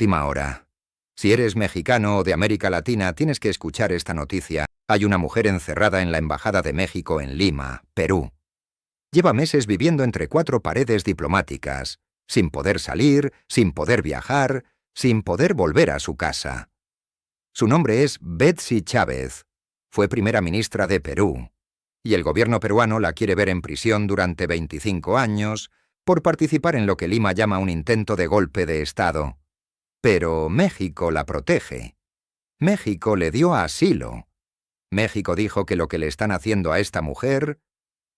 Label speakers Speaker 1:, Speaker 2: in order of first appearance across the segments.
Speaker 1: última hora. Si eres mexicano o de América Latina, tienes que escuchar esta noticia. Hay una mujer encerrada en la Embajada de México en Lima, Perú. Lleva meses viviendo entre 4 paredes diplomáticas, sin poder salir, sin poder viajar, sin poder volver a su casa. Su nombre es Betsy Chávez. Fue primera ministra de Perú. Y el gobierno peruano la quiere ver en prisión durante 25 años por participar en lo que Lima llama un intento de golpe de Estado. Pero México la protege. México le dio asilo. México dijo que lo que le están haciendo a esta mujer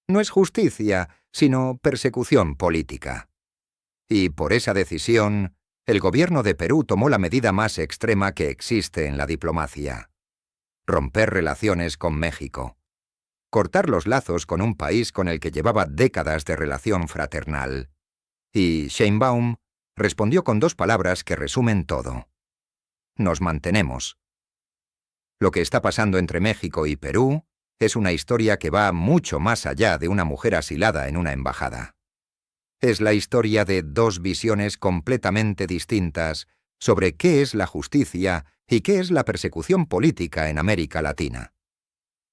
Speaker 1: no es justicia, sino persecución política. Y por esa decisión, el gobierno de Perú tomó la medida más extrema que existe en la diplomacia: romper relaciones con México. Cortar los lazos con un país con el que llevaba décadas de relación fraternal. Y Sheinbaum respondió con 2 palabras que resumen todo: nos mantenemos. Lo que está pasando entre México y Perú es una historia que va mucho más allá de una mujer asilada en una embajada. Es la historia de 2 visiones completamente distintas sobre qué es la justicia y qué es la persecución política en América Latina.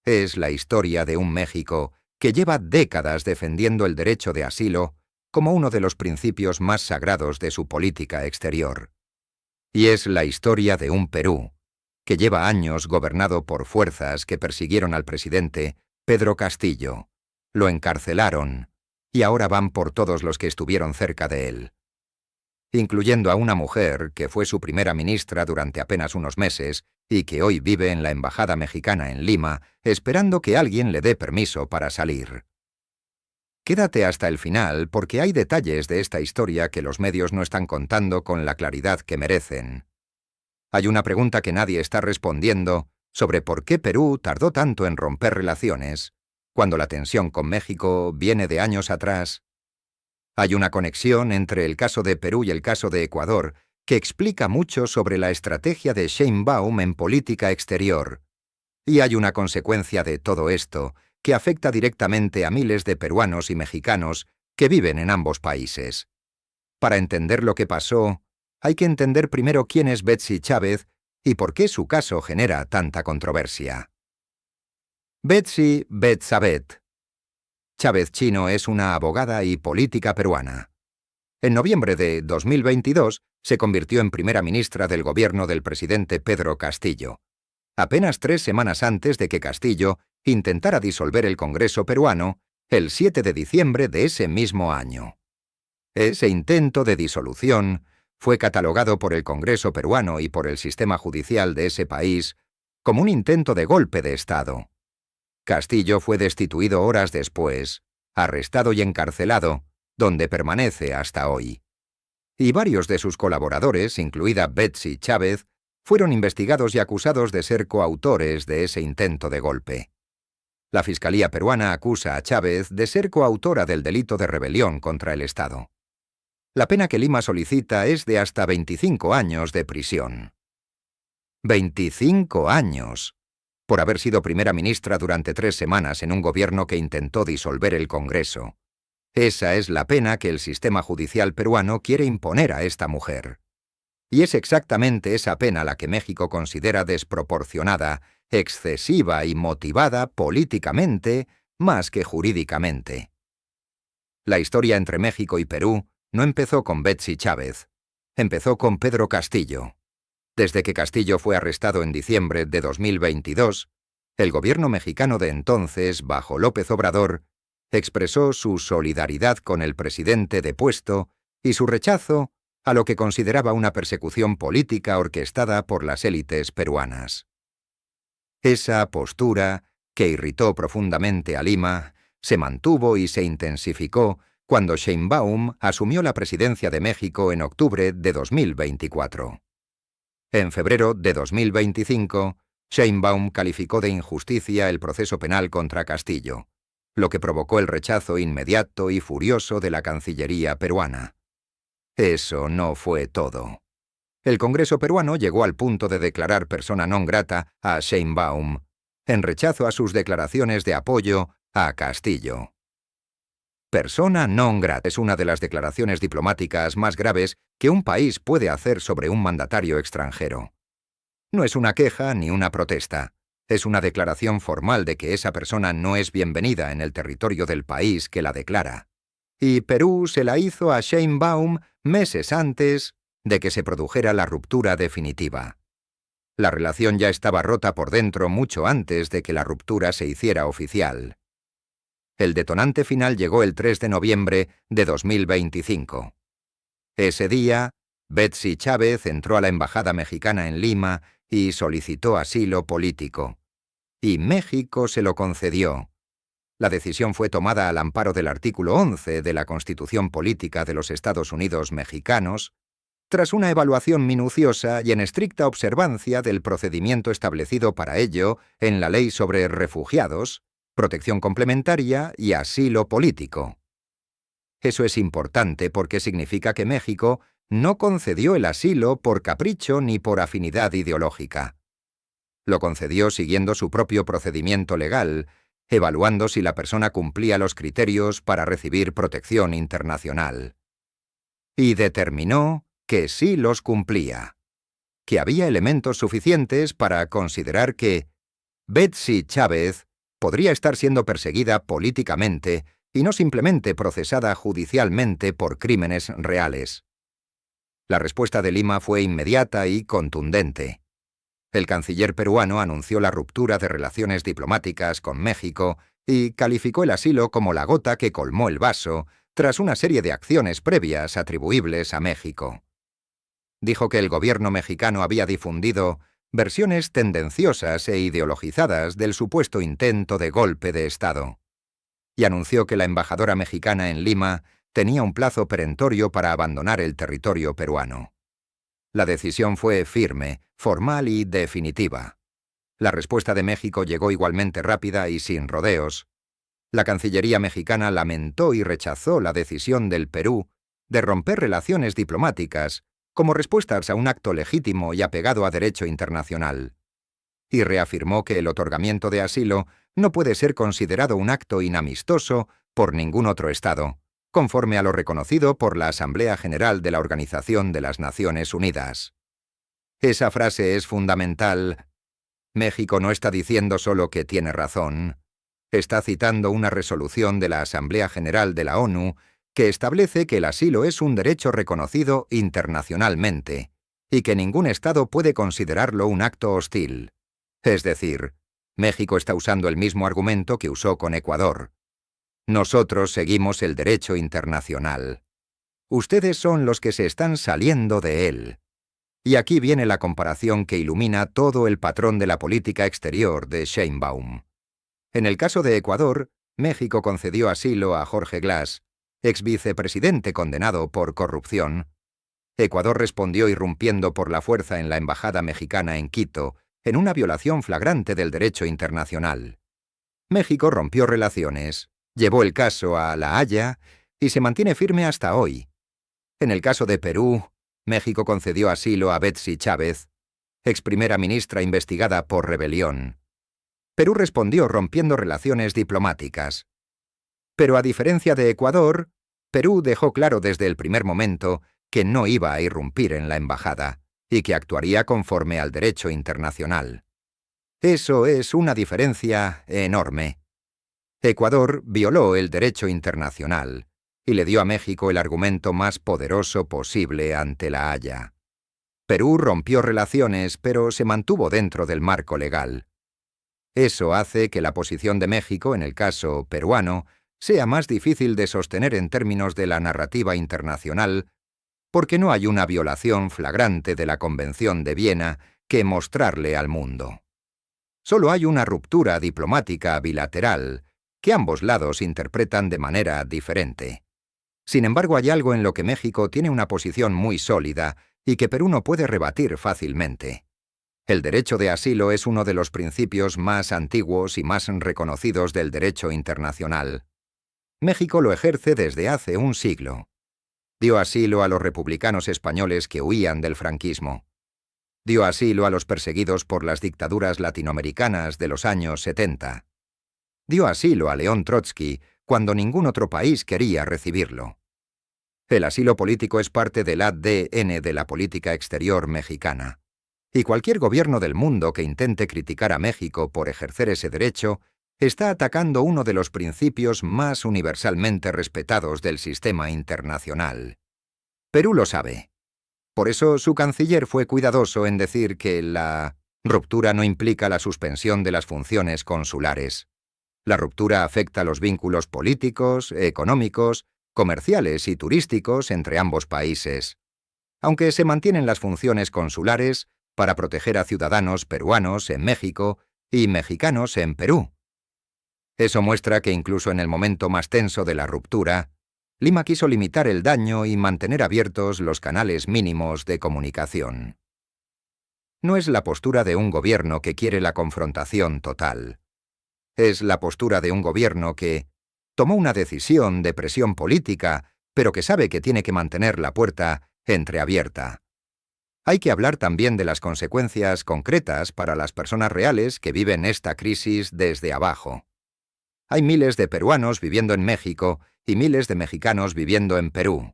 Speaker 1: Es la historia de un México que lleva décadas defendiendo el derecho de asilo como uno de los principios más sagrados de su política exterior. Y es la historia de un Perú que lleva años gobernado por fuerzas que persiguieron al presidente Pedro Castillo, lo encarcelaron y ahora van por todos los que estuvieron cerca de él, incluyendo a una mujer que fue su primera ministra durante apenas unos meses y que hoy vive en la Embajada Mexicana en Lima, esperando que alguien le dé permiso para salir. Quédate hasta el final porque hay detalles de esta historia que los medios no están contando con la claridad que merecen. Hay una pregunta que nadie está respondiendo sobre por qué Perú tardó tanto en romper relaciones, cuando la tensión con México viene de años atrás. Hay una conexión entre el caso de Perú y el caso de Ecuador que explica mucho sobre la estrategia de Sheinbaum en política exterior. Y hay una consecuencia de todo esto que afecta directamente a miles de peruanos y mexicanos que viven en ambos países. Para entender lo que pasó, hay que entender primero quién es Betsy Chávez y por qué su caso genera tanta controversia. Betsy Betsabet Chávez Chino es una abogada y política peruana. En noviembre de 2022 se convirtió en primera ministra del gobierno del presidente Pedro Castillo, apenas 3 semanas antes de que Castillo intentara disolver el Congreso peruano el 7 de diciembre de ese mismo año. Ese intento de disolución fue catalogado por el Congreso peruano y por el sistema judicial de ese país como un intento de golpe de Estado. Castillo fue destituido horas después, arrestado y encarcelado, donde permanece hasta hoy. Y varios de sus colaboradores, incluida Betsy Chávez, fueron investigados y acusados de ser coautores de ese intento de golpe. La Fiscalía peruana acusa a Chávez de ser coautora del delito de rebelión contra el Estado. La pena que Lima solicita es de hasta 25 años de prisión. 25 años, por haber sido primera ministra durante 3 semanas en un gobierno que intentó disolver el Congreso. Esa es la pena que el sistema judicial peruano quiere imponer a esta mujer. Y es exactamente esa pena la que México considera desproporcionada, excesiva y motivada políticamente más que jurídicamente. La historia entre México y Perú no empezó con Betsy Chávez, empezó con Pedro Castillo. Desde que Castillo fue arrestado en diciembre de 2022, el gobierno mexicano de entonces, bajo López Obrador, expresó su solidaridad con el presidente depuesto y su rechazo a lo que consideraba una persecución política orquestada por las élites peruanas. Esa postura, que irritó profundamente a Lima, se mantuvo y se intensificó cuando Sheinbaum asumió la presidencia de México en octubre de 2024. En febrero de 2025, Sheinbaum calificó de injusticia el proceso penal contra Castillo, lo que provocó el rechazo inmediato y furioso de la Cancillería peruana. Eso no fue todo. El Congreso peruano llegó al punto de declarar persona non grata a Sheinbaum, en rechazo a sus declaraciones de apoyo a Castillo. Persona non grata es una de las declaraciones diplomáticas más graves que un país puede hacer sobre un mandatario extranjero. No es una queja ni una protesta. Es una declaración formal de que esa persona no es bienvenida en el territorio del país que la declara. Y Perú se la hizo a Sheinbaum meses antes de que se produjera la ruptura definitiva. La relación ya estaba rota por dentro mucho antes de que la ruptura se hiciera oficial. El detonante final llegó el 3 de noviembre de 2025. Ese día, Betsy Chávez entró a la embajada mexicana en Lima y solicitó asilo político. Y México se lo concedió. La decisión fue tomada al amparo del artículo 11 de la Constitución Política de los Estados Unidos Mexicanos, tras una evaluación minuciosa y en estricta observancia del procedimiento establecido para ello en la Ley sobre Refugiados, Protección Complementaria y Asilo Político. Eso es importante porque significa que México no concedió el asilo por capricho ni por afinidad ideológica. Lo concedió siguiendo su propio procedimiento legal, evaluando si la persona cumplía los criterios para recibir protección internacional. Y determinó que sí los cumplía, que había elementos suficientes para considerar que Betsy Chávez podría estar siendo perseguida políticamente y no simplemente procesada judicialmente por crímenes reales. La respuesta de Lima fue inmediata y contundente. El canciller peruano anunció la ruptura de relaciones diplomáticas con México y calificó el asilo como la gota que colmó el vaso tras una serie de acciones previas atribuibles a México. Dijo que el gobierno mexicano había difundido versiones tendenciosas e ideologizadas del supuesto intento de golpe de Estado. Y anunció que la embajadora mexicana en Lima tenía un plazo perentorio para abandonar el territorio peruano. La decisión fue firme, formal y definitiva. La respuesta de México llegó igualmente rápida y sin rodeos. La Cancillería mexicana lamentó y rechazó la decisión del Perú de romper relaciones diplomáticas como respuestas a un acto legítimo y apegado a derecho internacional. Y reafirmó que el otorgamiento de asilo no puede ser considerado un acto inamistoso por ningún otro Estado, conforme a lo reconocido por la Asamblea General de la Organización de las Naciones Unidas. Esa frase es fundamental. México no está diciendo solo que tiene razón. Está citando una resolución de la Asamblea General de la ONU que establece que el asilo es un derecho reconocido internacionalmente y que ningún Estado puede considerarlo un acto hostil. Es decir, México está usando el mismo argumento que usó con Ecuador. Nosotros seguimos el derecho internacional. Ustedes son los que se están saliendo de él. Y aquí viene la comparación que ilumina todo el patrón de la política exterior de Sheinbaum. En el caso de Ecuador, México concedió asilo a Jorge Glass, ex vicepresidente condenado por corrupción. Ecuador respondió irrumpiendo por la fuerza en la embajada mexicana en Quito, en una violación flagrante del derecho internacional. México rompió relaciones, llevó el caso a La Haya y se mantiene firme hasta hoy. En el caso de Perú, México concedió asilo a Betsy Chávez, ex primera ministra investigada por rebelión. Perú respondió rompiendo relaciones diplomáticas. Pero a diferencia de Ecuador, Perú dejó claro desde el primer momento que no iba a irrumpir en la embajada y que actuaría conforme al derecho internacional. Eso es una diferencia enorme. Ecuador violó el derecho internacional y le dio a México el argumento más poderoso posible ante La Haya. Perú rompió relaciones, pero se mantuvo dentro del marco legal. Eso hace que la posición de México en el caso peruano sea más difícil de sostener en términos de la narrativa internacional, porque no hay una violación flagrante de la Convención de Viena que mostrarle al mundo. Solo hay una ruptura diplomática bilateral que ambos lados interpretan de manera diferente. Sin embargo, hay algo en lo que México tiene una posición muy sólida y que Perú no puede rebatir fácilmente. El derecho de asilo es uno de los principios más antiguos y más reconocidos del derecho internacional. México lo ejerce desde hace un siglo. Dio asilo a los republicanos españoles que huían del franquismo. Dio asilo a los perseguidos por las dictaduras latinoamericanas de los años 70. Dio asilo a León Trotsky cuando ningún otro país quería recibirlo. El asilo político es parte del ADN de la política exterior mexicana. Y cualquier gobierno del mundo que intente criticar a México por ejercer ese derecho está atacando uno de los principios más universalmente respetados del sistema internacional. Perú lo sabe. Por eso su canciller fue cuidadoso en decir que la ruptura no implica la suspensión de las funciones consulares. La ruptura afecta los vínculos políticos, económicos, comerciales y turísticos entre ambos países. Aunque se mantienen las funciones consulares para proteger a ciudadanos peruanos en México y mexicanos en Perú. Eso muestra que incluso en el momento más tenso de la ruptura, Lima quiso limitar el daño y mantener abiertos los canales mínimos de comunicación. No es la postura de un gobierno que quiere la confrontación total. Es la postura de un gobierno que tomó una decisión de presión política, pero que sabe que tiene que mantener la puerta entreabierta. Hay que hablar también de las consecuencias concretas para las personas reales que viven esta crisis desde abajo. Hay miles de peruanos viviendo en México y miles de mexicanos viviendo en Perú.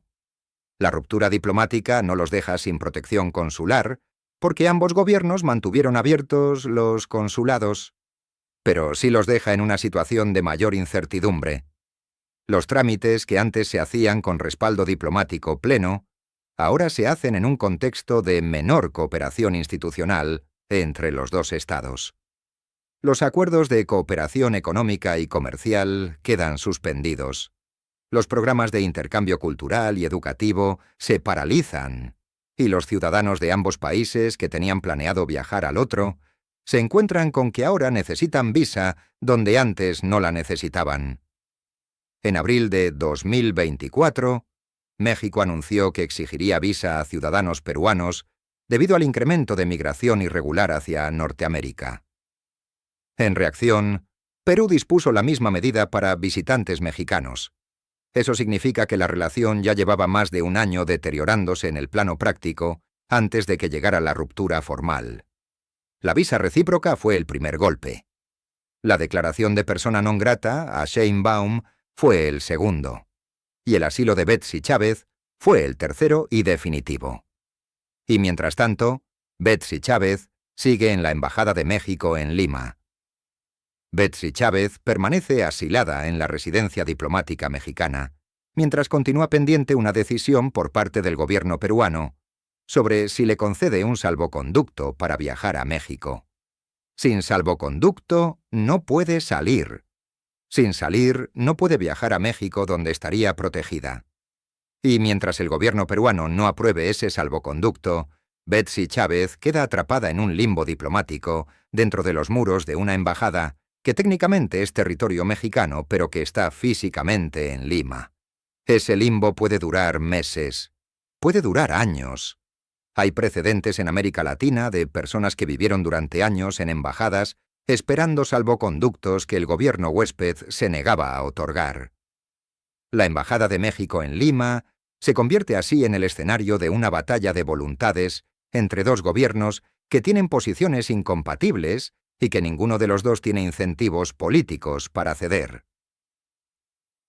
Speaker 1: La ruptura diplomática no los deja sin protección consular, porque ambos gobiernos mantuvieron abiertos los consulados, pero sí los deja en una situación de mayor incertidumbre. Los trámites que antes se hacían con respaldo diplomático pleno, ahora se hacen en un contexto de menor cooperación institucional entre los dos estados. Los acuerdos de cooperación económica y comercial quedan suspendidos. Los programas de intercambio cultural y educativo se paralizan, y los ciudadanos de ambos países que tenían planeado viajar al otro se encuentran con que ahora necesitan visa donde antes no la necesitaban. En abril de 2024, México anunció que exigiría visa a ciudadanos peruanos debido al incremento de migración irregular hacia Norteamérica. En reacción, Perú dispuso la misma medida para visitantes mexicanos. Eso significa que la relación ya llevaba más de un año deteriorándose en el plano práctico antes de que llegara la ruptura formal. La visa recíproca fue el primer golpe. La declaración de persona non grata a Sheinbaum fue el segundo. Y el asilo de Betsy Chávez fue el tercero y definitivo. Y mientras tanto, Betsy Chávez sigue en la Embajada de México en Lima. Betsy Chávez permanece asilada en la residencia diplomática mexicana, mientras continúa pendiente una decisión por parte del gobierno peruano sobre si le concede un salvoconducto para viajar a México. Sin salvoconducto no puede salir. Sin salir no puede viajar a México donde estaría protegida. Y mientras el gobierno peruano no apruebe ese salvoconducto, Betsy Chávez queda atrapada en un limbo diplomático dentro de los muros de una embajada que técnicamente es territorio mexicano, pero que está físicamente en Lima. Ese limbo puede durar meses, puede durar años. Hay precedentes en América Latina de personas que vivieron durante años en embajadas esperando salvoconductos que el gobierno huésped se negaba a otorgar. La Embajada de México en Lima se convierte así en el escenario de una batalla de voluntades entre dos gobiernos que tienen posiciones incompatibles y que ninguno de los dos tiene incentivos políticos para ceder.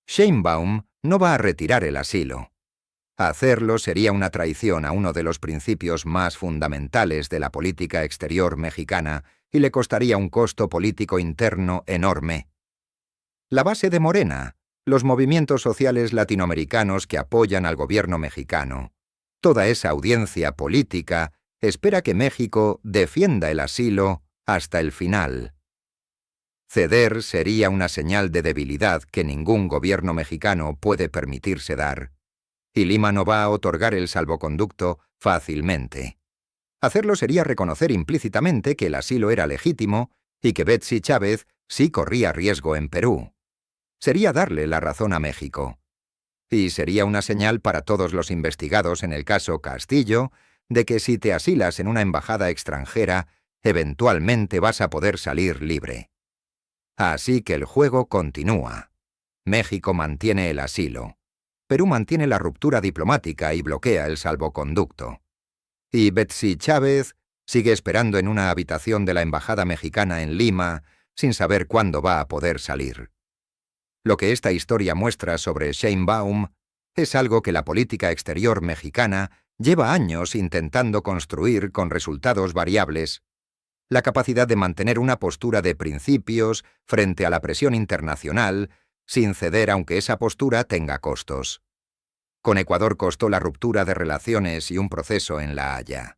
Speaker 1: Sheinbaum no va a retirar el asilo. Hacerlo sería una traición a uno de los principios más fundamentales de la política exterior mexicana y le costaría un costo político interno enorme. La base de Morena, los movimientos sociales latinoamericanos que apoyan al gobierno mexicano, toda esa audiencia política espera que México defienda el asilo hasta el final. Ceder sería una señal de debilidad que ningún gobierno mexicano puede permitirse dar. Y Lima no va a otorgar el salvoconducto fácilmente. Hacerlo sería reconocer implícitamente que el asilo era legítimo y que Betsy Chávez sí corría riesgo en Perú. Sería darle la razón a México. Y sería una señal para todos los investigados en el caso Castillo de que si te asilas en una embajada extranjera, eventualmente vas a poder salir libre. Así que el juego continúa. México mantiene el asilo. Perú mantiene la ruptura diplomática y bloquea el salvoconducto. Y Betsy Chávez sigue esperando en una habitación de la embajada mexicana en Lima sin saber cuándo va a poder salir. Lo que esta historia muestra sobre Sheinbaum es algo que la política exterior mexicana lleva años intentando construir con resultados variables: la capacidad de mantener una postura de principios frente a la presión internacional, sin ceder aunque esa postura tenga costos. Con Ecuador costó la ruptura de relaciones y un proceso en La Haya.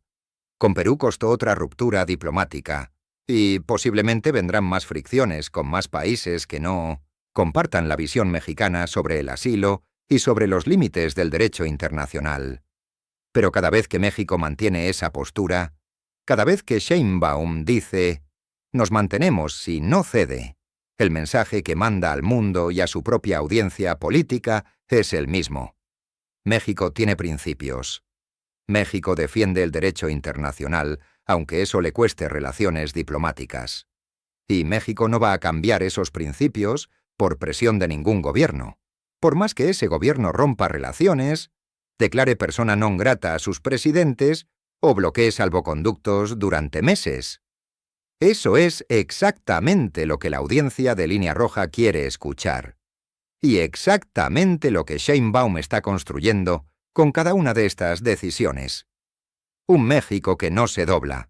Speaker 1: Con Perú costó otra ruptura diplomática, y posiblemente vendrán más fricciones con más países que no compartan la visión mexicana sobre el asilo y sobre los límites del derecho internacional. Pero cada vez que México mantiene esa postura, cada vez que Sheinbaum dice «nos mantenemos si no cede», el mensaje que manda al mundo y a su propia audiencia política es el mismo. México tiene principios. México defiende el derecho internacional, aunque eso le cueste relaciones diplomáticas. Y México no va a cambiar esos principios por presión de ningún gobierno. Por más que ese gobierno rompa relaciones, declare persona non grata a sus presidentes o bloquee salvoconductos durante meses. Eso es exactamente lo que la audiencia de Línea Roja quiere escuchar. Y exactamente lo que Sheinbaum está construyendo con cada una de estas decisiones. Un México que no se dobla.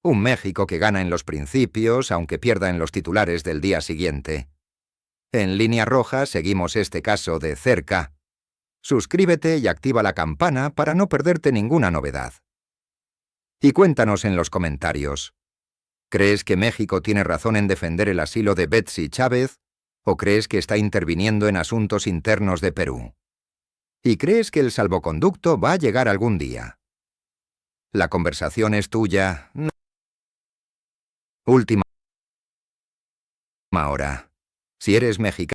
Speaker 1: Un México que gana en los principios, aunque pierda en los titulares del día siguiente. En Línea Roja seguimos este caso de cerca. Suscríbete y activa la campana para no perderte ninguna novedad. Y cuéntanos en los comentarios: ¿crees que México tiene razón en defender el asilo de Betsy Chávez o crees que está interviniendo en asuntos internos de Perú? ¿Y crees que el salvoconducto va a llegar algún día? La conversación es tuya. Última hora. Si eres mexicano,